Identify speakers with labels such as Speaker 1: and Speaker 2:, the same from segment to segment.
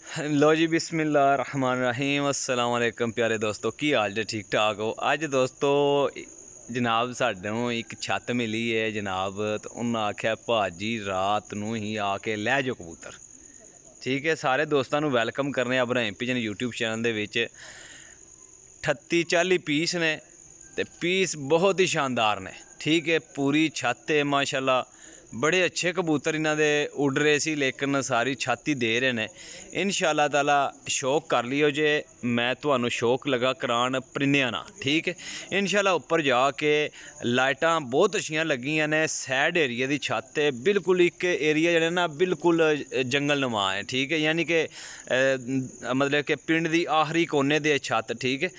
Speaker 1: लो जी बिस्मिल्लाहिर्रहमानिर्रहीम अस्सलाम वालेकुम प्यारे दोस्तों की हाल जे ठीक ठाक हो। अज दोस्तों जनाब सानूं एक छत मिली है जनाब, तो उन्हें आख्या भाजी रात नूं ही आके लै जाओ कबूतर। ठीक है, सारे दोस्तों नूं वैलकम करने इब्राहिम पिजन यूट्यूब चैनल दे विच 38-40 पीस ने ते पीस बहुत ही शानदार ने। ठीक है, पूरी छत है माशाल्लाह, बड़े अच्छे कबूतर इन्हां दे उड़ रहे सी, लेकिन सारी छत ही दे रहे ने। इंशाअल्लाह ताला शौक कर लियो जे मैं तुहानूं शौक लगा करान परिंदियां ना। ठीक है, इंशाअल्लाह उपर जाके लाइटां बहुत अच्छियां लगियां ने। सैड एरिया दी छत है, बिल्कुल एक एरिया जेह्ड़ा ना बिल्कुल जंगल नुमा है। ठीक है, यानी कि मतलब कि पिंड दी आखिरी कोने दे छत। ठीक है,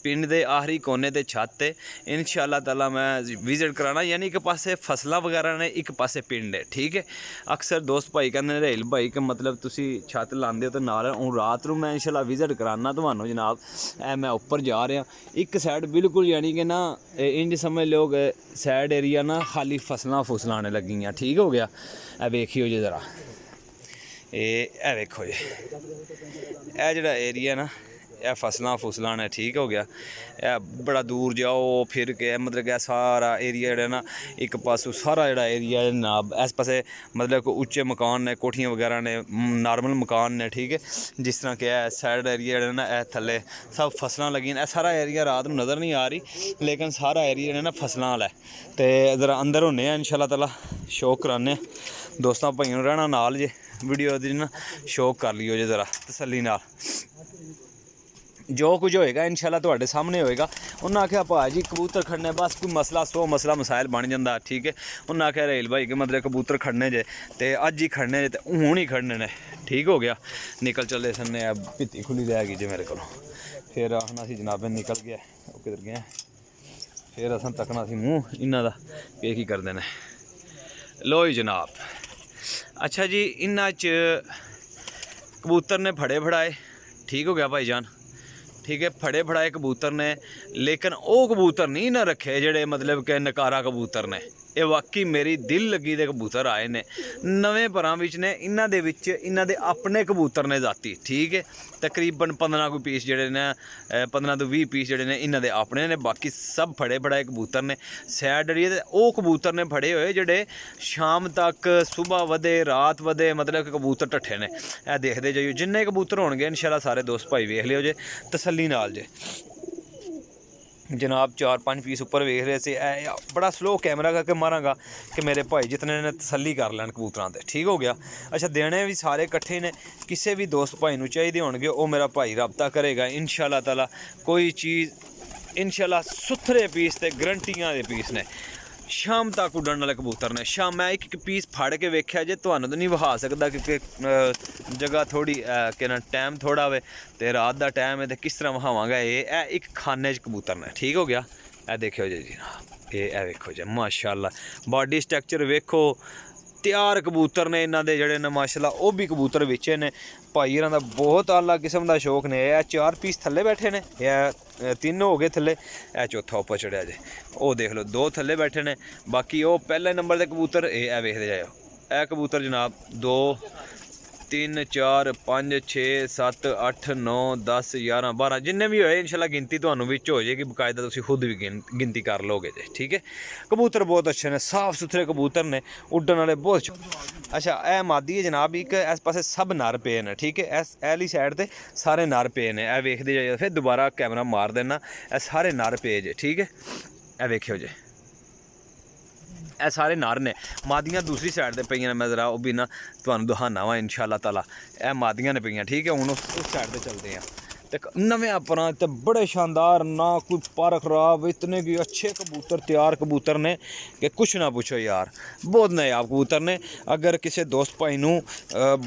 Speaker 1: पिंड दे आखिरी कोने ते छत है। इंशाअल्लाह ताला मैं विजिट कराना, यानी एक पासे फसलां वगैरह ने, एक पासे पिंड है। ठीक है, अक्सर दोस्त भाई कहते रेल भाई कि मतलब तुसी छत लांदे हो तो नाल हूँ रात नूं मैं इंशाअल्लाह विजिट कराना तुहानूं जनाब। मैं उपर जा रहा एक साइड बिल्कुल, यानी कि ना इंज समझ लोग सैड एरिया ना खाली फसलां फुसलां आने लगियां। ठीक हो गया, ए वेखियो जी ज़रा, ए वेखो जी, ए जेह्ड़ा एरिया ना यह फसलां फुसलां ने। ठीक हो गया, यह बड़ा दूर जाओ फिर के मतलब कि सारा एरिया जेह्ड़ा ना एक पासों सारा जेह्ड़ा एरिया जनाब इस पासे मतलब कि उच्चे मकान ने, कोठियां वगैरह ने, नॉर्मल मकान ने। ठीक है, जिस तरह कि साइड एरिया जेह्ड़ा ना ए थल्ले सब फसलां लगी न। सारा एरिया रात नूं नज़र नहीं आ रही, लेकिन सारा एरिया जेह्ड़ा ना फसलां वाला है। तो ज़रा अंदर होने इंशाअल्लाह ताला शौक कराने दोस्तों भाइयों नूं रहना नाल जे वीडियो दी ना शौक कर लियो जे ज़रा तसल्ली नाल। जो कुछ होएगा इंशाअल्लाह तुहाडे सामने होएगा। उन्हें आख्या भाजी कबूतर खड़ने बस कोई मसला 100 मसला मसाइल बन जाता। ठीक है, उन्हें आख्या रेल भाई कि मतलब कबूतर खड़ने जे ते अज ही खड़ने जे ते हूँ ही खड़ने ने। ठीक हो गया, निकल चले सन्ने भित्ती खुली रह गई जे मेरे को। फिर आखना सी जनाबे निकल गया, वो किधर गया, फिर असें तकना सी मूँह इन्हां दा कि की करदे ने। लो जी जनाब, अच्छा जी, इन्हां च कबूतर ने फड़े फड़ाए। ठीक हो गया भाई जान, ठीक है, फड़े फड़ाए कबूतर ने, लेकिन वो कबूतर नहीं ना रखे जेड़े मतलब कि नकारा कबूतर ने। ये वाकई मेरी दिल लगी दे कबूतर आए ने नवें भरां विच ने। इन्हां दे विच इन्हां दे अपने कबूतर ने जाती। ठीक है, तकरीबन 15 कोई पीस जेड़े ने 15 तो 20 पीस जेड़े ने इन्हां दे अपने ने, बाकी सब फड़े फड़ाए कबूतर ने। सैड एरिया ते वो कबूतर ने फड़े होए जेड़े शाम तक सुबह वधे रात वधे, मतलब कि कबूतर ढट्ठे ने। ए देखदे जाइयो जिन्ने कबूतर होणगे इंशाअल्लाह सारे दोस्त भाई वेख लियो जे तसल्ली नाल जे जनाब। 4-5 पीस उपर वेख रहे थे। बड़ा स्लो कैमरा करके मारांगा कि मेरे भाई जितने ने तसल्ली कर लैन कबूतरां ते। ठीक हो गया, अच्छा देने भी सारे कट्ठे ने। किसी भी दोस्त भाई नूं चाहिदे होणगे वो मेरा भाई रब्ता करेगा इंशाअल्लाह ताला। कोई चीज़ इंशाअल्लाह सुथरे पीस ते गरंटियां दे पीस ने। शाम तक उड्डण वाले कबूतर ने। शाम मैं एक पीस फाड़ के वेख्या जे, तुहानूं तो नहीं विखा सकदा क्योंकि जगह थोड़ी के ना टाइम थोड़ा वे ते रात दा टाइम है, तो किस तरह विखावांगा। ये एक खाने च कबूतर ने। ठीक हो गया, ए देखियो जी जनाब, ये वेखो जी माशाअल्लाह बॉडी स्ट्रक्चर वेखो, तैयार कबूतर ने इन्हां दे जेड़े ने माशाअल्लाह। वो भी कबूतर विचे ने भाई होरां दा बहुत आला किस्म दा शौक ने। यह 4 पीस थल्ले बैठे ने, यह 3 हो गए थल्ले, यह चौथा उपर चढ़िया जे। वो देख लो 2 थल्ले बैठे ने, बाकी वो पहले नंबर दे कबूतर ये वेखदे जाओ। यह कबूतर जनाब 2 3 4 5 6 7 8 9 10 11 12 जिन्ने भी होए इंशाल्लाह गिनती तुहानूं विच हो जाएगी बकायदा, तुसीं खुद भी गिनती कर लोगे जे। ठीक है, कबूतर बहुत अच्छे ने, साफ सुथरे कबूतर ने, उड्डण वाले बहुत। अच्छा ए मादी है जनाब, एक इस पासे सब नर पे ने। ठीक है, इस एली साइड ते सारे नर पे ने। ए वेखदे जाइए, फिर दोबारा कैमरा मार देना, ए सारे नर पे जे। ठीक है, ए वेखियो जे ए सारे नर ने। मादियां दूसरी साइड ते पईयां ने, मैं जरा वो भी ना तुहानूं दिखाना वा इंशाअल्लाह ताला। ए मादियां ने पईयां। ठीक है, हुण उस साइड ते चलदे हैं ते नवें अपना ते बड़े शानदार, ना कोई पर खराब, इतने कि अच्छे कबूतर तैयार कबूतर ने कि कुछ ना पूछो यार, बहुत नायाब कबूतर ने। अगर किसी दोस्त भाई नूं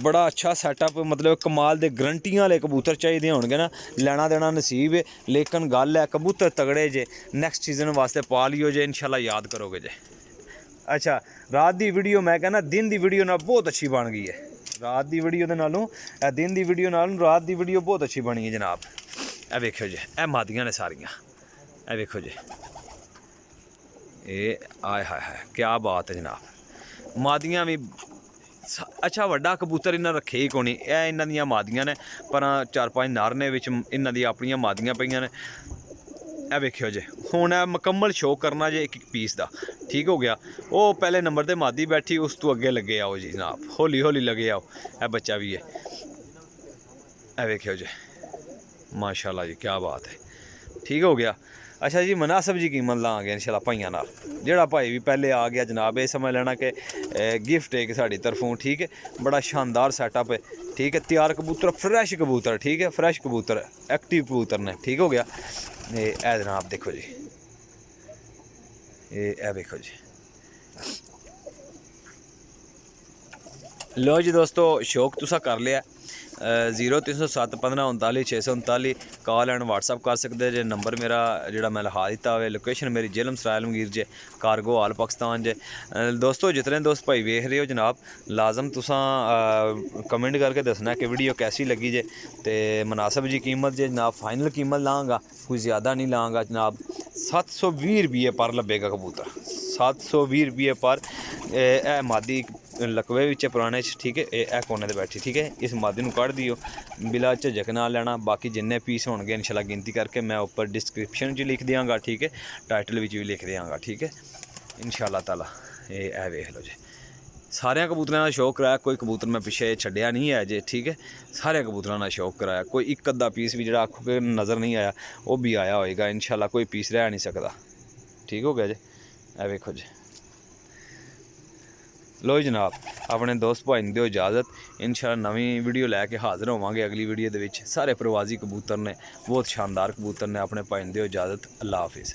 Speaker 1: बड़ा अच्छा सैटअप मतलब कमाल दे गरंटियां वाले कबूतर चाहिए होणगे ना, लैना देना नसीब है। लेकिन गल है कबूतर तगड़े जे, नैक्सट सीजन वास्ते पा लियो जे, इंशाअल्लाह याद करोगे जे। अच्छा रात दी वीडियो मैं कहना दिन दी वीडियो ना बहुत अच्छी बन गई है। रात दी वीडियो दे नालों दिन दी वीडियो नालों रात दी वीडियो बहुत अच्छी बनी है जनाब। ए वेखो जी, ए मादियां ने सारियां, ए वेखो जी, ये आय हाय हाय क्या बात है जनाब। मादियां भी ਅੱਛਾ ਵੱਡਾ ਕਬੂਤਰ ਇਹਨਾਂ ਰੱਖੇ ਹੀ ਕੋਣੀ, ਇਹ ਇਹਨਾਂ ਦੀਆਂ ਮਾਦੀਆਂ ਨੇ, ਪਰ 4-5 ਨਰ ਨੇ ਵਿੱਚ, ਇਹਨਾਂ ਦੀਆਂ ਆਪਣੀਆਂ ਮਾਦੀਆਂ ਪਈਆਂ ਨੇ। ਇਹ ਵੇਖਿਓ ਜੇ, ਹੁਣ ਇਹ ਮੁਕੰਮਲ ਸ਼ੋਅ ਕਰਨਾ ਜੇ ਇੱਕ ਪੀਸ ਦਾ, ਠੀਕ ਹੋ ਗਿਆ। ਉਹ ਪਹਿਲੇ ਨੰਬਰ ਤੇ ਮਾਦੀ ਬੈਠੀ, ਉਸ ਤੋਂ ਅੱਗੇ ਲੱਗੇ ਆਓ ਜੀ ਜਨਾਬ, ਹੌਲੀ ਹੌਲੀ ਲੱਗੇ ਆਓ। ਇਹ ਬੱਚਾ ਵੀ ਹੈ, ਇਹ ਵੇਖਿਓ ਜੇ, ਮਾਸ਼ਾਅੱਲਾ ਜੀ ਕੀ ਬਾਤ ਹੈ, ਠੀਕ ਹੋ ਗਿਆ। अच्छा जी मुनासिब जी कीमत लाँगे इंशाल्लाह भाइयों नाल। जेड़ा भाई भी पहले आ गया जनाब ये समझ लेना कि गिफ्ट है कि साड़ी तरफों, ठीक है। बड़ा शानदार सेटअप है, ठीक है। तैयार कबूतर, फ्रैश कबूतर, ठीक है, फ्रैश कबूतर, एक्टिव कबूतर ने, ठीक हो गया। ये जनाब देखो जी, ये देखो जी। लो जी दोस्तों, शौक तुसा कर लिया। 0307 15 39 639 कॉल एंड व्हाट्सअप कर सकते जे। नंबर मेरा जोड़ा मैं लिखा दिता है। लोकेशन मेरी जेलम सराय आलमगीर जे, कारगो हाल पाकिस्तान जे। दोस्तों जितने दोस्त भाई वेख रहे हो जनाब, लाजम तुसा कमेंट करके दसना कि वीडियो कैसी लगी जे। तो मुनासिब जी कीमत जे जनाब, फाइनल कीमत लाँगा, कोई ज़्यादा नहीं लाँगा जनाब। 720 रुपये पर लभेगा कबूतर, 720 रुपये पर। मादी लकवे विच पुराने, ठीक है। ये कोने ते बैठी, ठीक है। इस मादी नूं कढ़ दिओ, बिला झिझक ना लेना। बाकी जिन्ने पीस होणगे इंशाल्लाह गिनती करके मैं ऊपर डिस्क्रिप्शन च लिख दियांगा, ठीक है। टाइटल विच भी लिख दियांगा, ठीक है, इंशाल्लाह ताला। ये वेख लो जी, सारे कबूतरों का शौक कराया, कोई कबूतर मैं पिछे छड्डिया नहीं है जे, ठीक है। सारे कबूतरों का शौक कराया, कोई एक अद्धा पीस भी जो आखो कि नज़र नहीं आया, वो भी आया होएगा इंशाल्लाह। कोई पीस रह नहीं सकता, ठीक हो गया जी। ए वेखो जी, लो जनाब, अपने दोस्त भाई नूं दिओ इजाज़त। इंशाल्लाह नवीं वीडियो लैके हाज़र होवांगे अगली वीडियो दे विच। सारे प्रवासी कबूतर ने, बहुत शानदार कबूतर ने। अपने भाई नूं दिओ इजाज़त। अल्लाह हाफिज़।